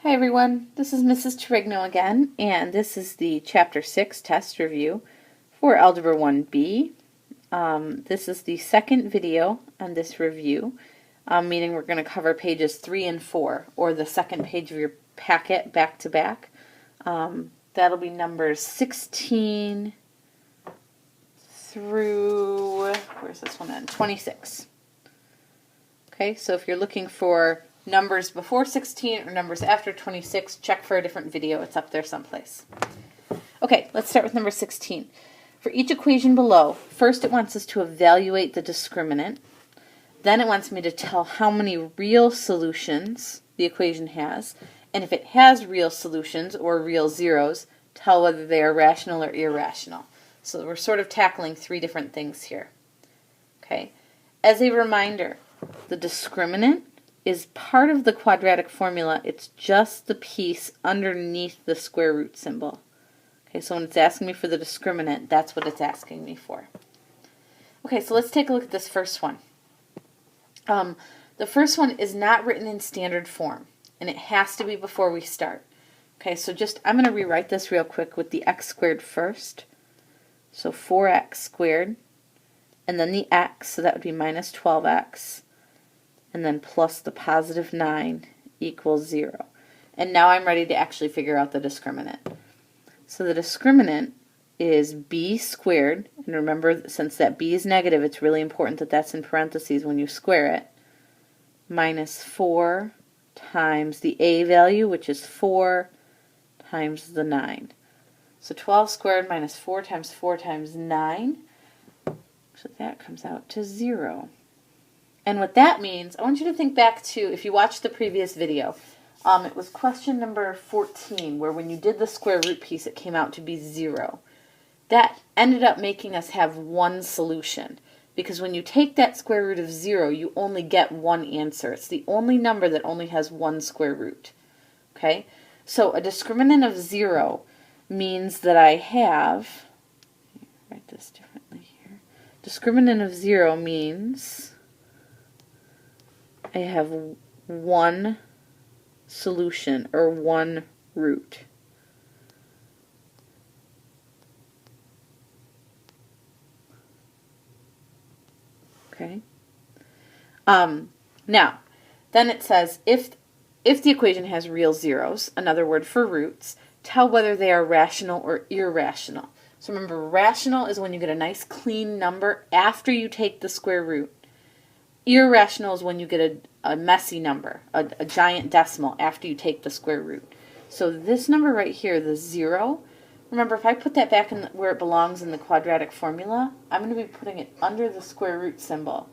Hi everyone, this is Mrs. Trigno again, and this is the Chapter 6 test review for Algebra 1B. This is the second video on this review, meaning we're going to cover pages 3 and 4, or the second page of your packet back to back. That'll be numbers 16 through, where's this one at? 26. Okay, so if you're looking for numbers before 16 or numbers after 26, check for a different video. It's up there someplace. Okay, let's start with number 16. For each equation below, first it wants us to evaluate the discriminant. Then it wants me to tell how many real solutions the equation has. And if it has real solutions or real zeros, tell whether they are rational or irrational. So we're sort of tackling three different things here. Okay, as a reminder, the discriminant is part of the quadratic formula. It's just the piece underneath the square root symbol. Okay, so when it's asking me for the discriminant, that's what it's asking me for. Okay, so let's take a look at this first one. The first one is not written in standard form, and it has to be before we start. Okay, so I'm going to rewrite this real quick with the x squared first. So 4x squared, and then the x, so that would be minus 12x. And then plus the positive 9 equals 0. And now I'm ready to actually figure out the discriminant. So the discriminant is b squared, and remember, since that b is negative, it's really important that that's in parentheses when you square it, minus 4 times the a value, which is 4, times the 9. So 12 squared minus 4 times 9, so that comes out to 0. And what that means, I want you to think back to, if you watched the previous video, it was question number 14, where when you did the square root piece, it came out to be 0. That ended up making us have one solution, because when you take that square root of 0, you only get one answer. It's the only number that only has one square root. Okay? So a discriminant of 0 means that I have, write this differently here, discriminant of 0 means I have one solution, or one root. Okay. Now, then it says, if the equation has real zeros, another word for roots, tell whether they are rational or irrational. So remember, rational is when you get a nice clean number after you take the square root. Irrational is when you get a messy number, a giant decimal after you take the square root. So this number right here, the 0, remember, if I put that back in where it belongs in the quadratic formula, I'm going to be putting it under the square root symbol.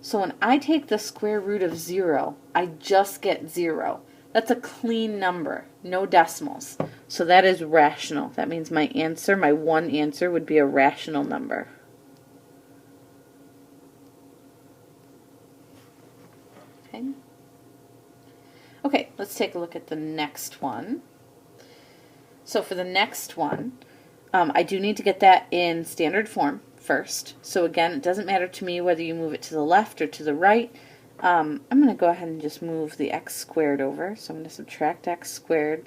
So when I take the square root of 0, I just get 0. That's a clean number, no decimals. So that is rational. That means my answer, my one answer, would be a rational number. Okay, let's take a look at the next one. So for the next one, I do need to get that in standard form first. So again, it doesn't matter to me whether you move it to the left or to the right. I'm going to go ahead and just move the x squared over. So I'm going to subtract x squared.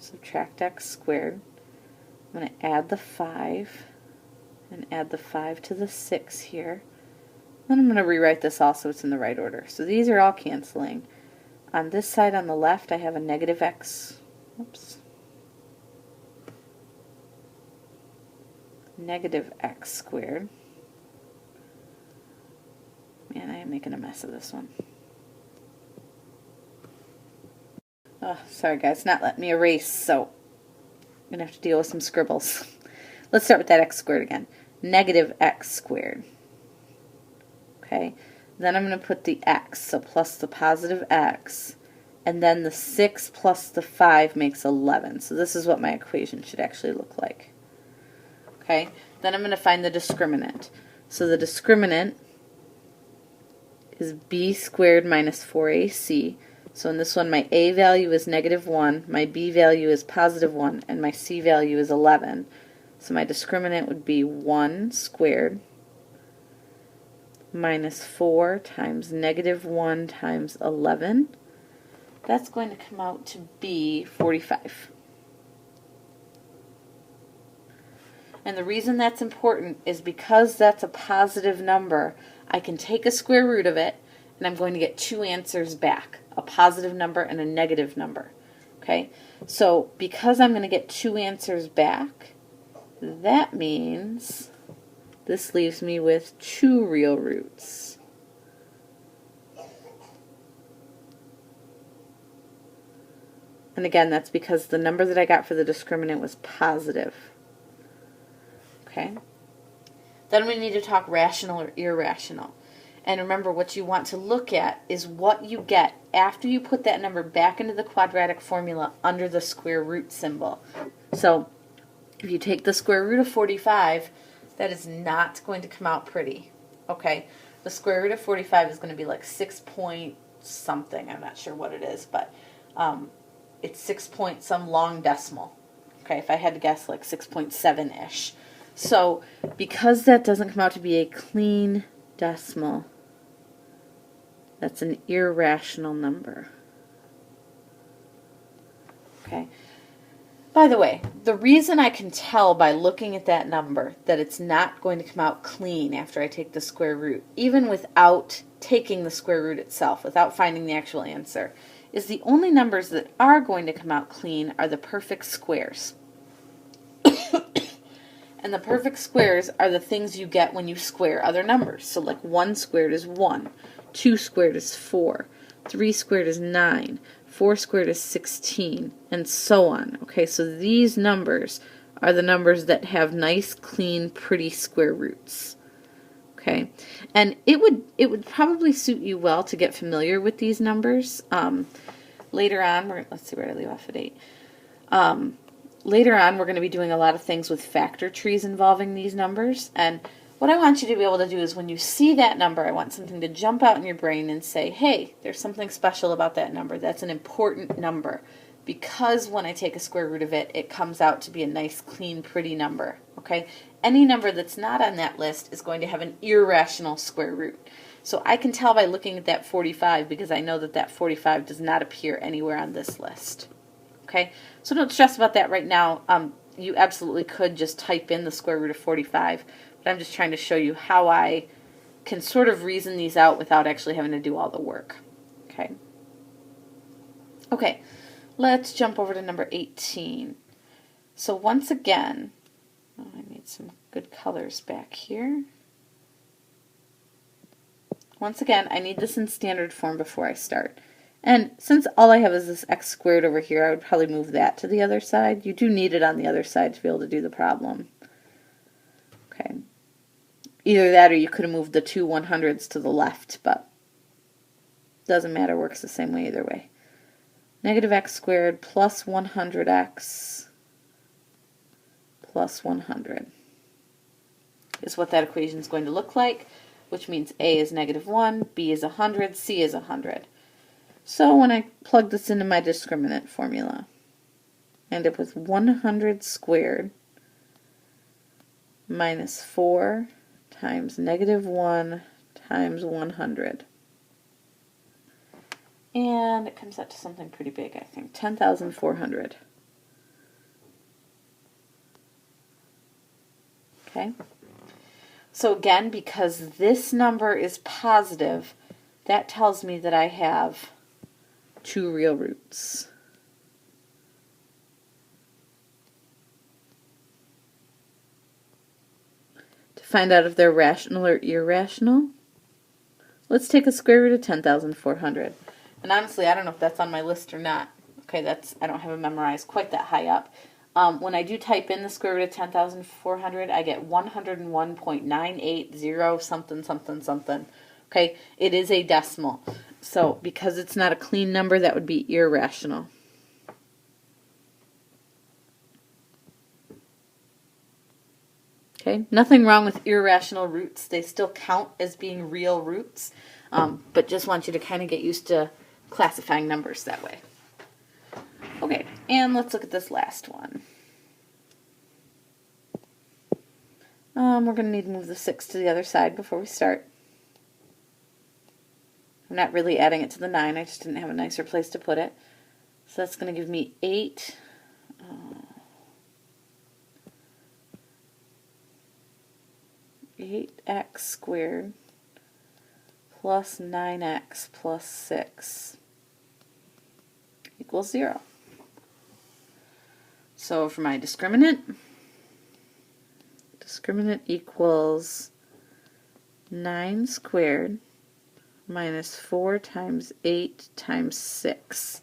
I'm going to add the 5 and add the 5 to the 6 here. Then I'm going to rewrite this all so it's in the right order. So these are all canceling. On this side on the left, I have a negative x. Oops. Negative x squared. Man, I am making a mess of this one. Oh, sorry guys, it's not letting me erase, so I'm going to have to deal with some scribbles. Let's start with that x squared again. Negative x squared. Okay. Then I'm going to put the x, so plus the positive x, and then the 6 plus the 5 makes 11. So this is what my equation should actually look like. Okay, then I'm going to find the discriminant. So the discriminant is b squared minus 4ac. So in this one, my a value is negative 1, my b value is positive 1, and my c value is 11. So my discriminant would be 1 squared minus 4 times negative 1 times 11 that's going to come out to be 45. And the reason that's important is because that's a positive number, I can take a square root of it, and I'm going to get two answers back, a positive number and a negative number. Okay, so because I'm going to get two answers back, that means this leaves me with two real roots. And again, that's because the number that I got for the discriminant was positive. Okay. Then we need to talk rational or irrational. And remember, what you want to look at is what you get after you put that number back into the quadratic formula under the square root symbol. So if you take the square root of 45, that is not going to come out pretty. Okay. The square root of 45 is going to be like 6 point something. I'm not sure what it is, but it's 6 point some long decimal. Okay, if I had to guess, like 6.7-ish. So because that doesn't come out to be a clean decimal, that's an irrational number. Okay. By the way, the reason I can tell by looking at that number that it's not going to come out clean after I take the square root, even without taking the square root itself, without finding the actual answer, is the only numbers that are going to come out clean are the perfect squares. And the perfect squares are the things you get when you square other numbers. So like 1 squared is 1, 2 squared is 4, 3 squared is 9, 4 squared is 16, and so on. Okay, so these numbers are the numbers that have nice, clean, pretty square roots. Okay, and it would probably suit you well to get familiar with these numbers. Later on, let's see where I leave off at 8. Later on, we're going to be doing a lot of things with factor trees involving these numbers. And what I want you to be able to do is when you see that number, I want something to jump out in your brain and say, hey, there's something special about that number. That's an important number. Because when I take a square root of it, it comes out to be a nice, clean, pretty number. Okay? Any number that's not on that list is going to have an irrational square root. So I can tell by looking at that 45 because I know that that 45 does not appear anywhere on this list. Okay, so don't stress about that right now. You absolutely could just type in the square root of 45, but I'm just trying to show you how I can sort of reason these out without actually having to do all the work. Okay. Okay, let's jump over to number 18. So once again, I need some good colors back here. Once again, I need this in standard form before I start. And since all I have is this x squared over here, I would probably move that to the other side. You do need it on the other side to be able to do the problem. Okay. Either that or you could have moved the two 100s to the left, but doesn't matter, works the same way either way. Negative x squared plus 100x plus 100 is what that equation is going to look like, which means a is -1, b is 100, c is 100. So when I plug this into my discriminant formula, I end up with 100 squared minus 4 times -1 times 100. And it comes out to something pretty big, I think, 10,400. Okay? So again, because this number is positive, that tells me that I have two real roots. To find out if they're rational or irrational, let's take a square root of 10,400. And honestly, I don't know if that's on my list or not. Okay, I don't have it memorized quite that high up. When I do type in the square root of 10,400, I get 101.980 something something something. Okay, it is a decimal. So because it's not a clean number, that would be irrational. Okay, nothing wrong with irrational roots. They still count as being real roots, but just want you to kind of get used to classifying numbers that way. Okay, and let's look at this last one. We're going to need to move the 6 to the other side before we start. I'm not really adding it to the 9, I just didn't have a nicer place to put it. So that's going to give me 8x squared plus 9x plus 6 equals 0. So for my discriminant equals 9 squared minus 4 times 8 times 6.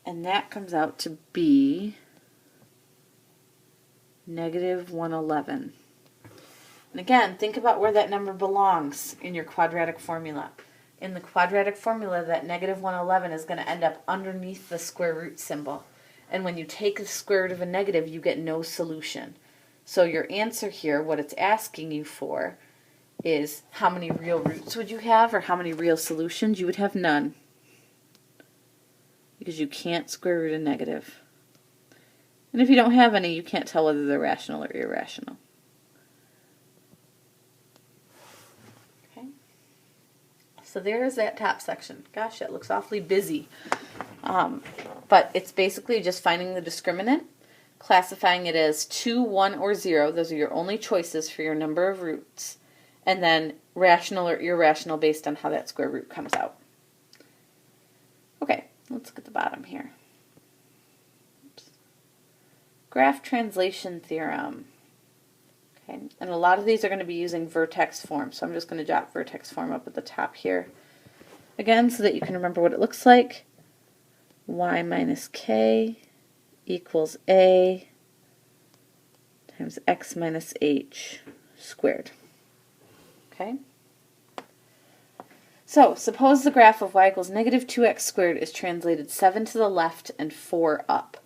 And that comes out to be negative 111. And again, think about where that number belongs in your quadratic formula. In the quadratic formula, that negative 111 is going to end up underneath the square root symbol. And when you take the square root of a negative, you get no solution. So your answer here, what it's asking you for, is how many real roots would you have, or how many real solutions? You would have none, because you can't square root a negative. And if you don't have any, you can't tell whether they're rational or irrational. Okay. So there's that top section. Gosh, that looks awfully busy. But it's basically just finding the discriminant, classifying it as 2, 1, or 0. Those are your only choices for your number of roots. And then rational or irrational based on how that square root comes out. Okay, let's look at the bottom here. Oops. Graph translation theorem. Okay, and a lot of these are going to be using vertex form, so I'm just going to jot vertex form up at the top here. Again, so that you can remember what it looks like. Y minus k equals a times x minus h squared. Okay? So, suppose the graph of y equals negative 2x squared is translated 7 to the left and 4 up.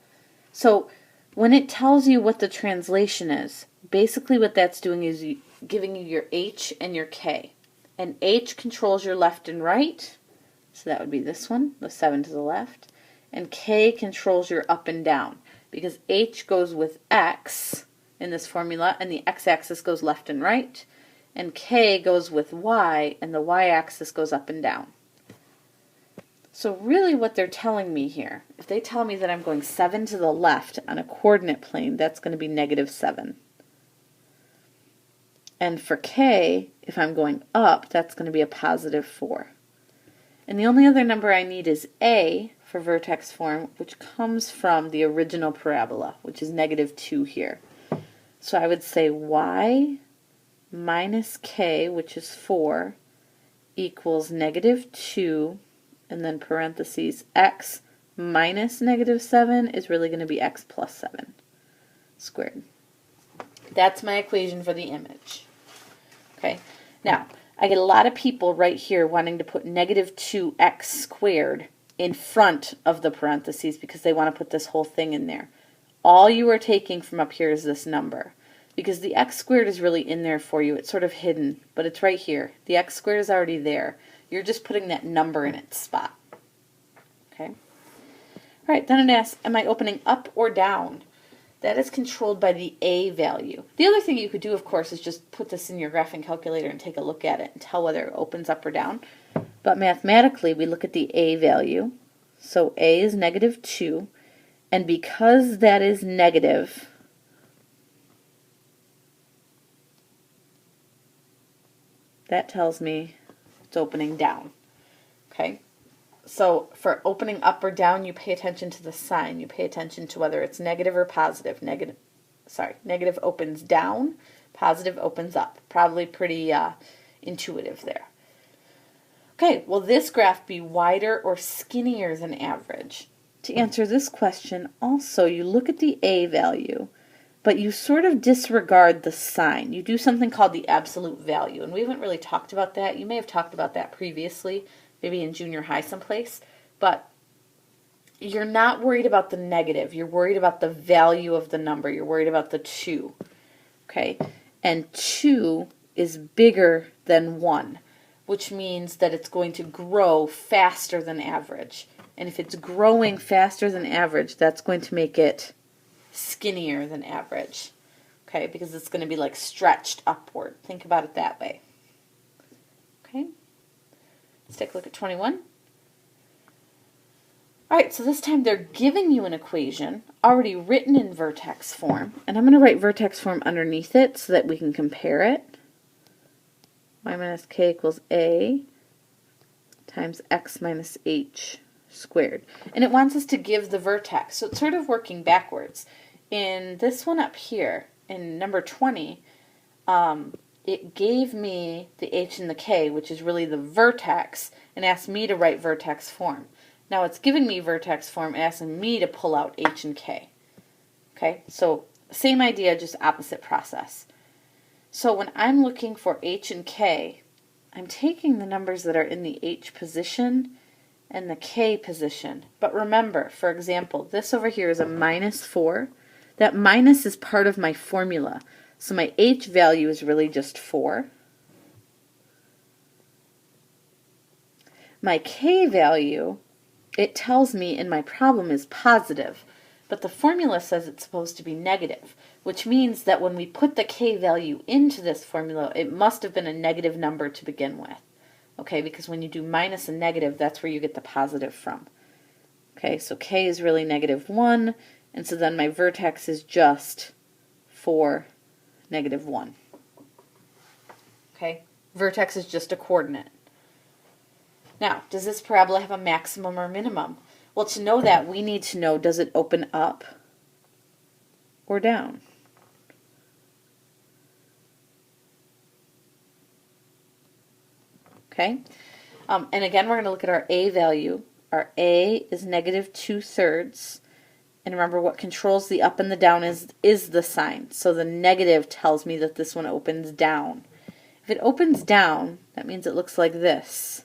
So, when it tells you what the translation is, basically what that's doing is giving you your h and your k. And h controls your left and right, so that would be this one, the 7 to the left. And k controls your up and down, because h goes with x in this formula, and the x-axis goes left and right. And k goes with y, and the y-axis goes up and down. So really what they're telling me here, if they tell me that I'm going 7 to the left on a coordinate plane, that's going to be negative 7. And for k, if I'm going up, that's going to be a positive 4. And the only other number I need is a for vertex form, which comes from the original parabola, which is negative 2 here. So I would say y minus k, which is 4, equals negative 2, and then parentheses x minus negative 7 is really going to be x plus 7 squared. That's my equation for the image. Okay, now I get a lot of people right here wanting to put negative 2x squared in front of the parentheses because they want to put this whole thing in there. All you are taking from up here is this number, because the x squared is really in there for you. It's sort of hidden, but it's right here. The x squared is already there. You're just putting that number in its spot. Okay? All right, then it asks, am I opening up or down? That is controlled by the a value. The other thing you could do, of course, is just put this in your graphing calculator and take a look at it and tell whether it opens up or down. But mathematically, we look at the a value. So a is negative 2. And because that is negative, that tells me it's opening down. Okay? So for opening up or down, you pay attention to the sign. You pay attention to whether it's negative or positive. Negative opens down, positive opens up. Probably pretty intuitive there. Okay, will this graph be wider or skinnier than average? To answer this question, also, you look at the a value, but you sort of disregard the sign. You do something called the absolute value, and we haven't really talked about that. You may have talked about that previously, maybe in junior high someplace, but you're not worried about the negative. You're worried about the value of the number. You're worried about the 2, okay? And 2 is bigger than 1, which means that it's going to grow faster than average. And if it's growing faster than average, that's going to make it skinnier than average, okay? Because it's going to be like stretched upward. Think about it that way, okay? Let's take a look at 21. All right, so this time they're giving you an equation already written in vertex form, and I'm going to write vertex form underneath it so that we can compare it. Y minus k equals a times x minus h squared. And it wants us to give the vertex, so it's sort of working backwards. In this one up here, in number 20, it gave me the h and the k, which is really the vertex, and asked me to write vertex form. Now it's giving me vertex form and asking me to pull out h and k. Okay, so same idea, just opposite process. So when I'm looking for h and k, I'm taking the numbers that are in the h position and the k position. But remember, for example, this over here is a -4. That minus is part of my formula. So my h value is really just 4. My k value, it tells me in my problem, is positive, but the formula says it's supposed to be negative, which means that when we put the k value into this formula, it must have been a negative number to begin with. Okay, because when you do minus and negative, that's where you get the positive from. Okay, so k is really -1, and so then my vertex is just 4, -1. Okay, vertex is just a coordinate. Now, does this parabola have a maximum or minimum? Well, to know that, we need to know, does it open up or down? Okay, and again, we're going to look at our a value. Our a is -2/3, and remember what controls the up and the down is the sign. So the negative tells me that this one opens down. If it opens down, that means it looks like this.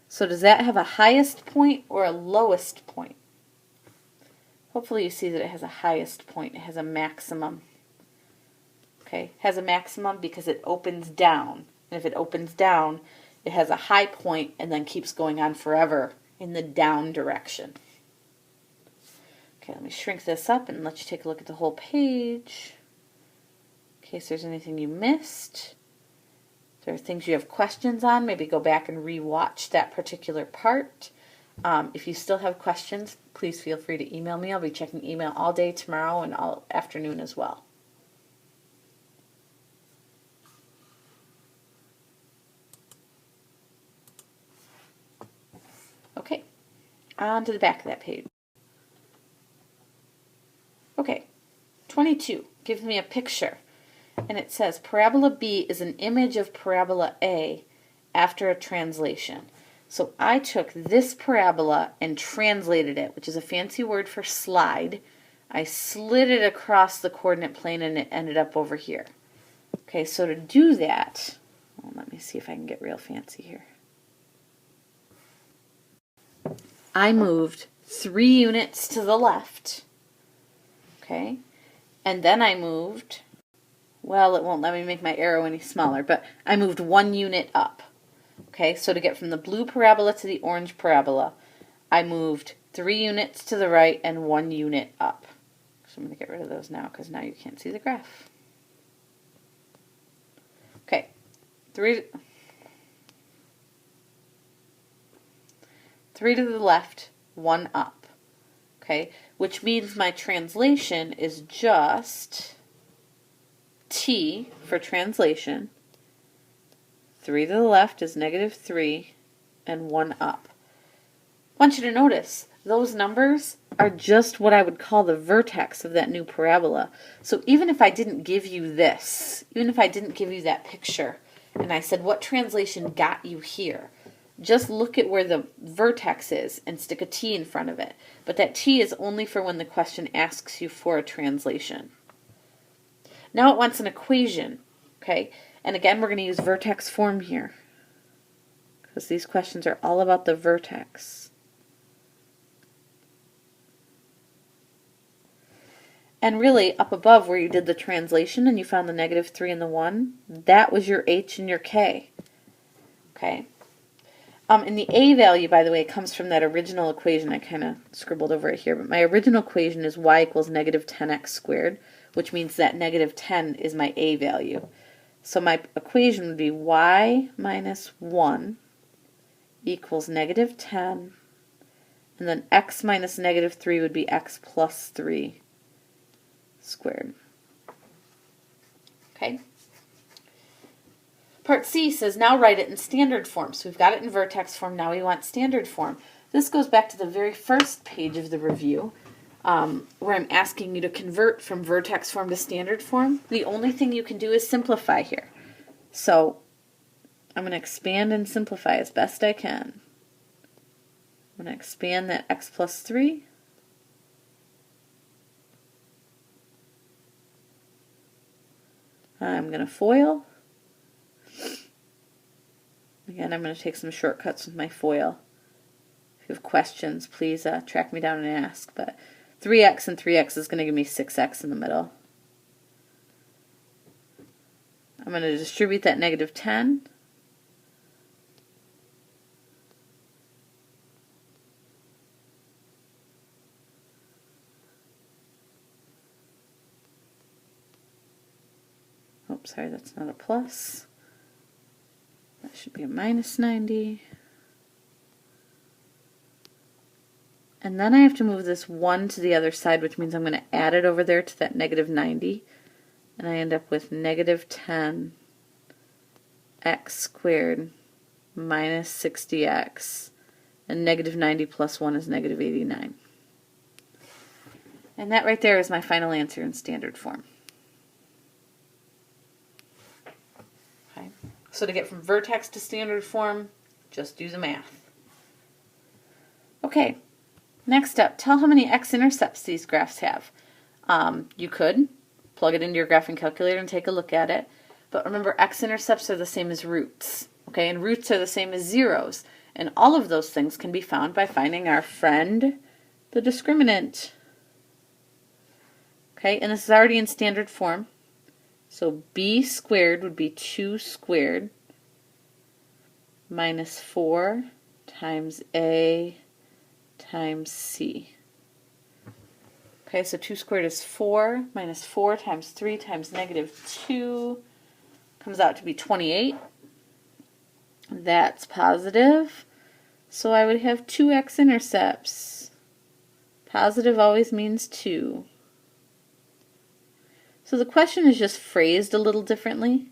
So does that have a highest point or a lowest point? Hopefully you see that it has a highest point. It has a maximum. Okay, it has a maximum because it opens down. And if it opens down, it has a high point and then keeps going on forever in the down direction. Okay, let me shrink this up and let you take a look at the whole page in case there's anything you missed. If there are things you have questions on, maybe go back and re-watch that particular part. If you still have questions, please feel free to email me. I'll be checking email all day tomorrow and all afternoon as well. Okay, on to the back of that page. Okay, 22 gives me a picture, and it says parabola B is an image of parabola A after a translation. So I took this parabola and translated it, which is a fancy word for slide. I slid it across the coordinate plane and it ended up over here. Okay, so to do that, well, let me see if I can get real fancy here. I moved 3 units to the left. Okay, and then I moved, well, it won't let me make my arrow any smaller, but I moved 1 unit up. Okay, so to get from the blue parabola to the orange parabola, I moved 3 units to the right and 1 unit up. So I'm going to get rid of those now because now you can't see the graph. Okay, 3 to the left, 1 up. Okay, which means my translation is just T for translation. 3 to the left is -3 and 1 up. I want you to notice those numbers are just what I would call the vertex of that new parabola. So even if I didn't give you this, even if I didn't give you that picture, and I said what translation got you here, just look at where the vertex is and stick a T in front of it. But that T is only for when the question asks you for a translation. Now it wants an equation, okay? And again, we're going to use vertex form here because these questions are all about the vertex. And really, up above where you did the translation and you found the -3 and the 1, that was your H and your K, okay? And the A value, by the way, comes from that original equation. I kind of scribbled over it here, but my original equation is y equals -10x squared, which means that -10 is my A value. So my equation would be y minus 1 equals negative 10, and then x minus negative 3 would be x plus 3 squared. Okay. Part C says now write it in standard form. So we've got it in vertex form, now we want standard form. This goes back to the very first page of the review, where I'm asking you to convert from vertex form to standard form. The only thing you can do is simplify here. So I'm going to expand and simplify as best I can. I'm going to expand that x plus 3. I'm going to FOIL. Again, I'm going to take some shortcuts with my FOIL. If you have questions, please track me down and ask. But 3x and 3x is going to give me 6x in the middle. I'm going to distribute that negative 10. Oh, sorry, that's not a plus. That should be a minus 90. And then I have to move this 1 to the other side, which means I'm going to add it over there to that negative 90. And I end up with negative 10 x squared minus 60x. And negative 90 plus 1 is negative 89. And that right there is my final answer in standard form. Okay. So to get from vertex to standard form, just do the math. Okay. Next up, tell how many x-intercepts these graphs have. You could plug it into your graphing calculator and take a look at it. But remember, x-intercepts are the same as roots. Okay, and roots are the same as zeros. And all of those things can be found by finding our friend, the discriminant. Okay, and this is already in standard form. So b squared would be 2 squared minus 4 times a times c. Okay, so 2 squared is 4, minus 4 times 3 times negative 2 comes out to be 28. That's positive, so I would have 2 x-intercepts. Positive always means 2. So the question is just phrased a little differently.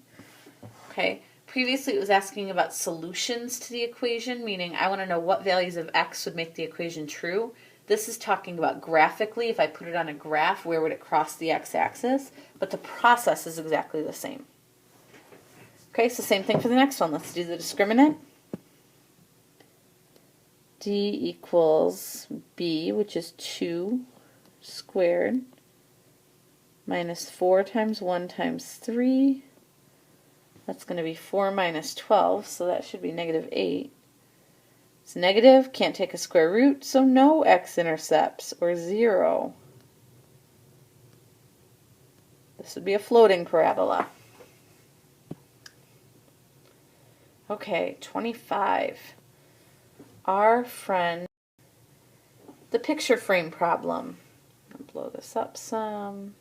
Okay. Previously it was asking about solutions to the equation, meaning I want to know what values of x would make the equation true. This is talking about graphically, if I put it on a graph, where would it cross the x-axis? But the process is exactly the same. Okay, so same thing for the next one. Let's do the discriminant. D equals b, which is 2 squared, minus 4 times 1 times 3. That's going to be 4 minus 12, so that should be negative 8. It's negative, can't take a square root, so no x-intercepts, or 0. This would be a floating parabola. Okay, 25. Our friend, the picture frame problem. I'll blow this up some.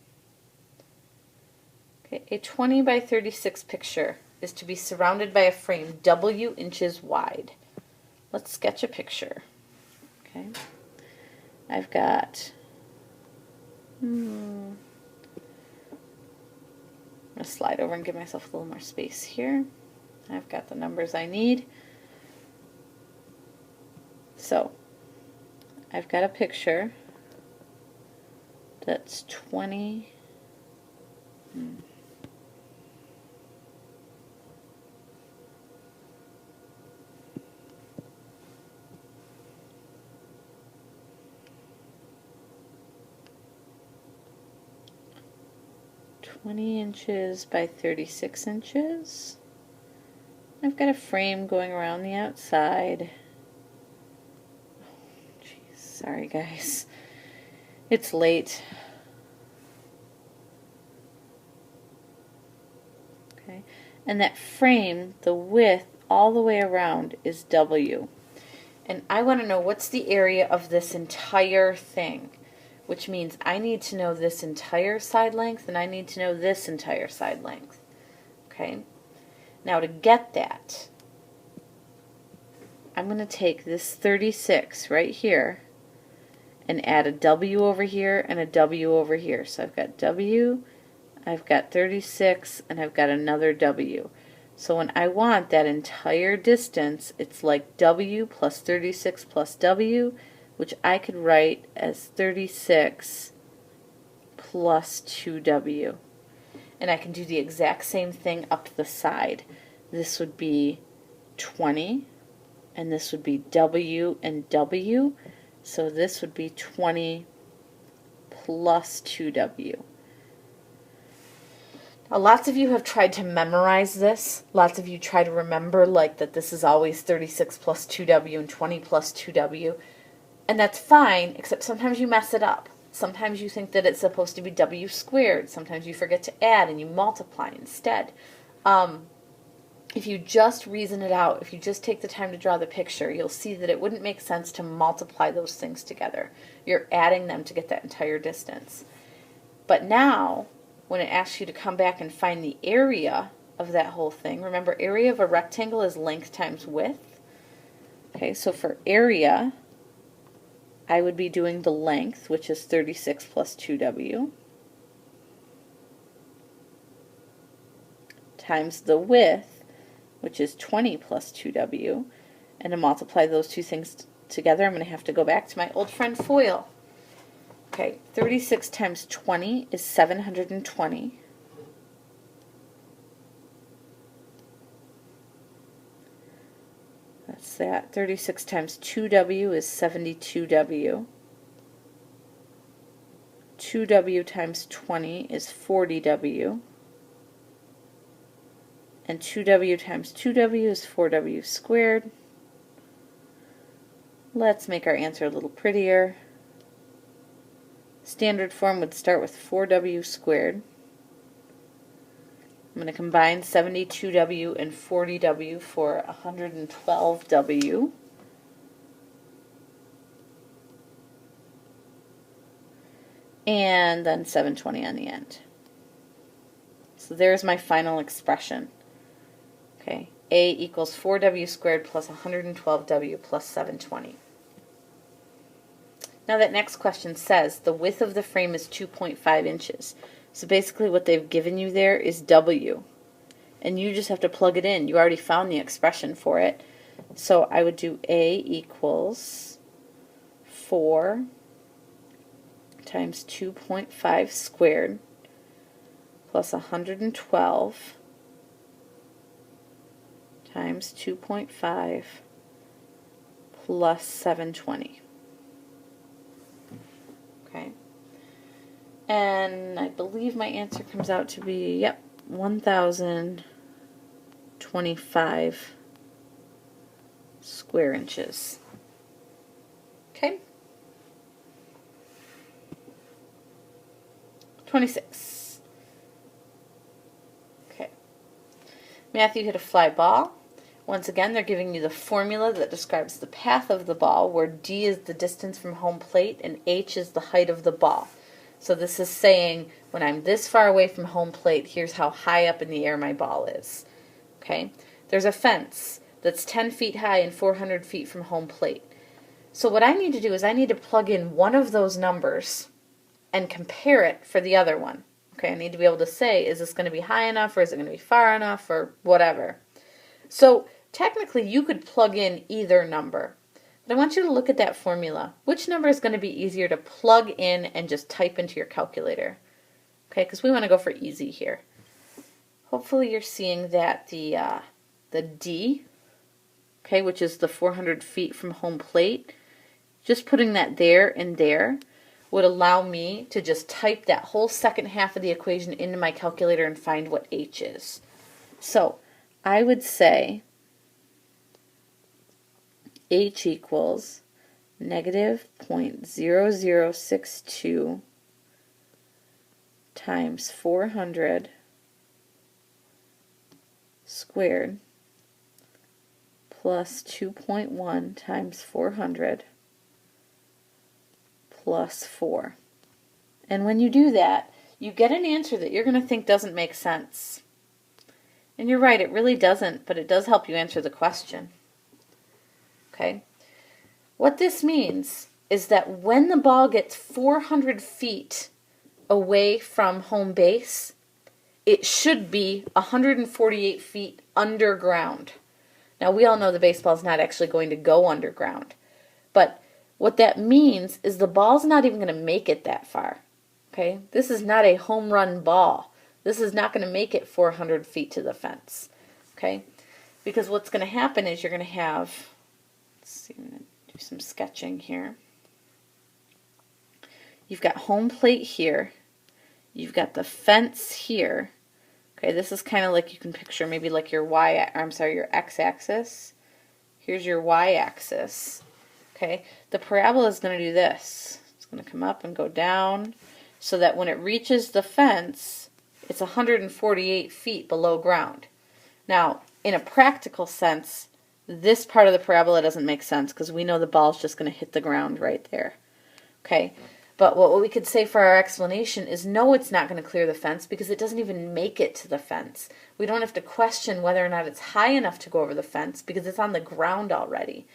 Okay, a 20 by 36 picture is to be surrounded by a frame W inches wide. Let's sketch a picture. Okay, I've got, I'm going to slide over and give myself a little more space here. I've got the numbers I need. So, I've got a picture that's 20. 20 inches by 36 inches. I've got a frame going around the outside. Jeez, sorry guys. It's late. Okay, and that frame, the width all the way around is W. And I want to know what's the area of this entire thing, which means I need to know this entire side length and I need to know this entire side length. Okay? Now to get that, I'm going to take this 36 right here and add a W over here and a W over here. So I've got W, I've got 36, and I've got another W. So when I want that entire distance, it's like W plus 36 plus W, which I could write as 36 plus 2W. And I can do the exact same thing up the side. This would be 20, and this would be W and W. So this would be 20 plus 2W. Now, lots of you have tried to memorize this. Lots of you try to remember like that this is always 36 plus 2W and 20 plus 2W. And that's fine, except sometimes you mess it up. Sometimes you think that it's supposed to be W squared. Sometimes you forget to add and you multiply instead. If you just reason it out, if you just take the time to draw the picture, you'll see that it wouldn't make sense to multiply those things together. You're adding them to get that entire distance. But now, when it asks you to come back and find the area of that whole thing, remember area of a rectangle is length times width. Okay, so for area, I would be doing the length, which is 36 plus 2W, times the width, which is 20 plus 2W. And to multiply those two things together, I'm going to have to go back to my old friend FOIL. Okay, 36 times 20 is 720. That's that. 36 times 2W is 72W. 2W times 20 is 40W. And 2W times 2W is 4W squared. Let's make our answer a little prettier. Standard form would start with 4W squared. I'm going to combine 72W and 40W for 112W. And then 720 on the end. So there's my final expression. Okay, A equals 4W squared plus 112W plus 720. Now that next question says the width of the frame is 2.5 inches. So basically what they've given you there is W. And you just have to plug it in. You already found the expression for it. So I would do A equals 4 times 2.5 squared plus 112 times 2.5 plus 720. Okay. And I believe my answer comes out to be, yep, 1,025 square inches. Okay. 26. Okay. Matthew hit a fly ball. Once again, they're giving you the formula that describes the path of the ball, where D is the distance from home plate and H is the height of the ball. So this is saying when I'm this far away from home plate, here's how high up in the air my ball is. Okay? There's a fence that's 10 feet high and 400 feet from home plate. So what I need to do is I need to plug in one of those numbers and compare it for the other one. Okay, I need to be able to say, is this going to be high enough or is it going to be far enough or whatever. So technically you could plug in either number. But I want you to look at that formula. Which number is going to be easier to plug in and just type into your calculator? Okay, because we want to go for easy here. Hopefully you're seeing that the D, okay, which is the 400 feet from home plate, just putting that there and there would allow me to just type that whole second half of the equation into my calculator and find what H is. So I would say H equals negative 0.0062 times 400 squared plus 2.1 times 400 plus 4. And when you do that, you get an answer that you're going to think doesn't make sense. And you're right, it really doesn't, but it does help you answer the question. Okay? What this means is that when the ball gets 400 feet away from home base, it should be 148 feet underground. Now, we all know the baseball's not actually going to go underground, but what that means is the ball's not even going to make it that far. Okay? This is not a home run ball. This is not going to make it 400 feet to the fence. Okay? Because what's going to happen is you're going to have, let's see, I'm going to do some sketching here. You've got home plate here. You've got the fence here. Okay, this is kind of like you can picture maybe like your your x-axis. Here's your y-axis. Okay, the parabola is going to do this. It's going to come up and go down so that when it reaches the fence, it's 148 feet below ground. Now, in a practical sense, this part of the parabola doesn't make sense because we know the ball's just going to hit the ground right there. Okay, but what we could say for our explanation is no, it's not going to clear the fence because it doesn't even make it to the fence. We don't have to question whether or not it's high enough to go over the fence because it's on the ground already.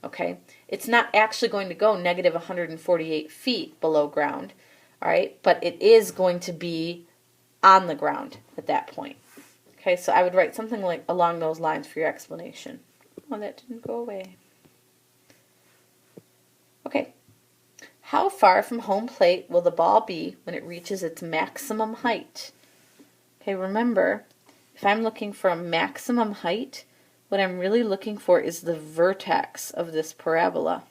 Okay, it's not actually going to go negative 148 feet below ground, all right, but it is going to be on the ground at that point. Okay, so I would write something like along those lines for your explanation. Oh, that didn't go away. Okay, how far from home plate will the ball be when it reaches its maximum height? Okay, remember, if I'm looking for a maximum height, what I'm really looking for is the vertex of this parabola.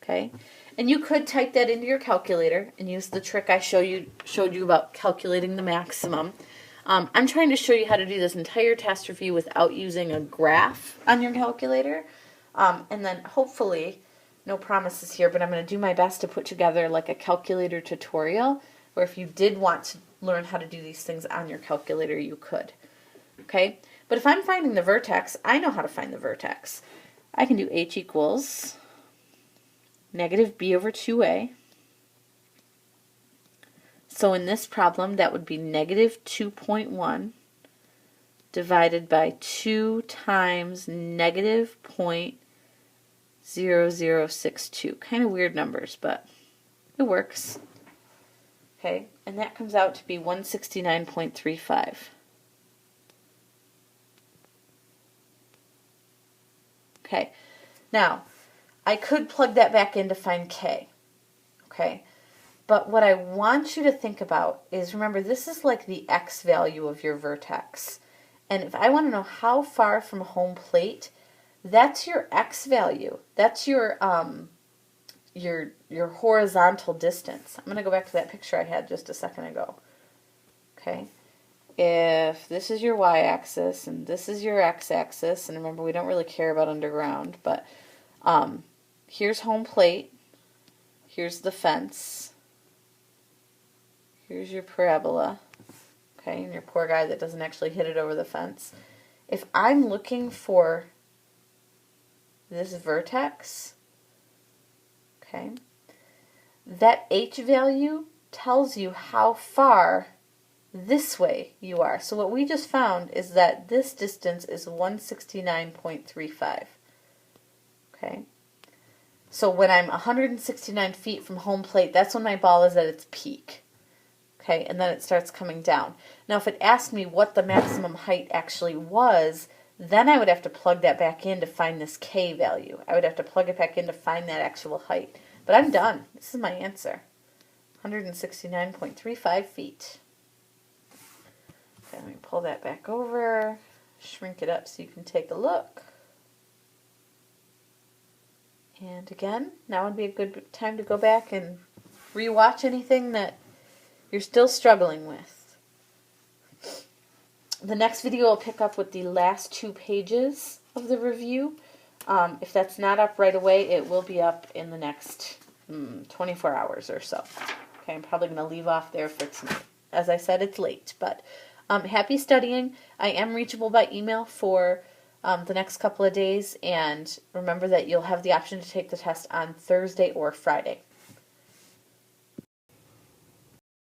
Okay, and you could type that into your calculator and use the trick I showed you about calculating the maximum. I'm trying to show you how to do this entire test review without using a graph on your calculator, and then hopefully, no promises here, but I'm going to do my best to put together like a calculator tutorial where if you did want to learn how to do these things on your calculator, you could. Okay, but if I'm finding the vertex, I know how to find the vertex. I can do h equals negative b over 2a. So in this problem, that would be negative 2.1 divided by 2 times negative 0.0062. Kind of weird numbers, but it works. Okay, and that comes out to be 169.35. Okay, now I could plug that back in to find k. Okay, but what I want you to think about is, remember, this is like the x value of your vertex. And if I want to know how far from home plate, that's your x value. That's your horizontal distance. I'm going to go back to that picture I had just a second ago. Okay, if this is your y-axis and this is your x-axis, and remember, we don't really care about underground, but here's home plate, here's the fence, here's your parabola, okay, and your poor guy that doesn't actually hit it over the fence. If I'm looking for this vertex, okay, that h value tells you how far this way you are. So what we just found is that this distance is 169.35. Okay, so when I'm 169 feet from home plate, that's when my ball is at its peak. Okay, and then it starts coming down. Now if it asked me what the maximum height actually was, then I would have to plug that back in to find this k value. I would have to plug it back in to find that actual height. But I'm done. This is my answer. 169.35 feet. Okay, let me pull that back over, shrink it up so you can take a look. And again, now would be a good time to go back and rewatch anything that you're still struggling with. The next video will pick up with the last 2 pages of the review. If that's not up right away, it will be up in the next 24 hours or so. Okay, I'm probably going to leave off there for tonight. As I said, it's late, but happy studying. I am reachable by email for the next couple of days, and remember that you'll have the option to take the test on Thursday or Friday.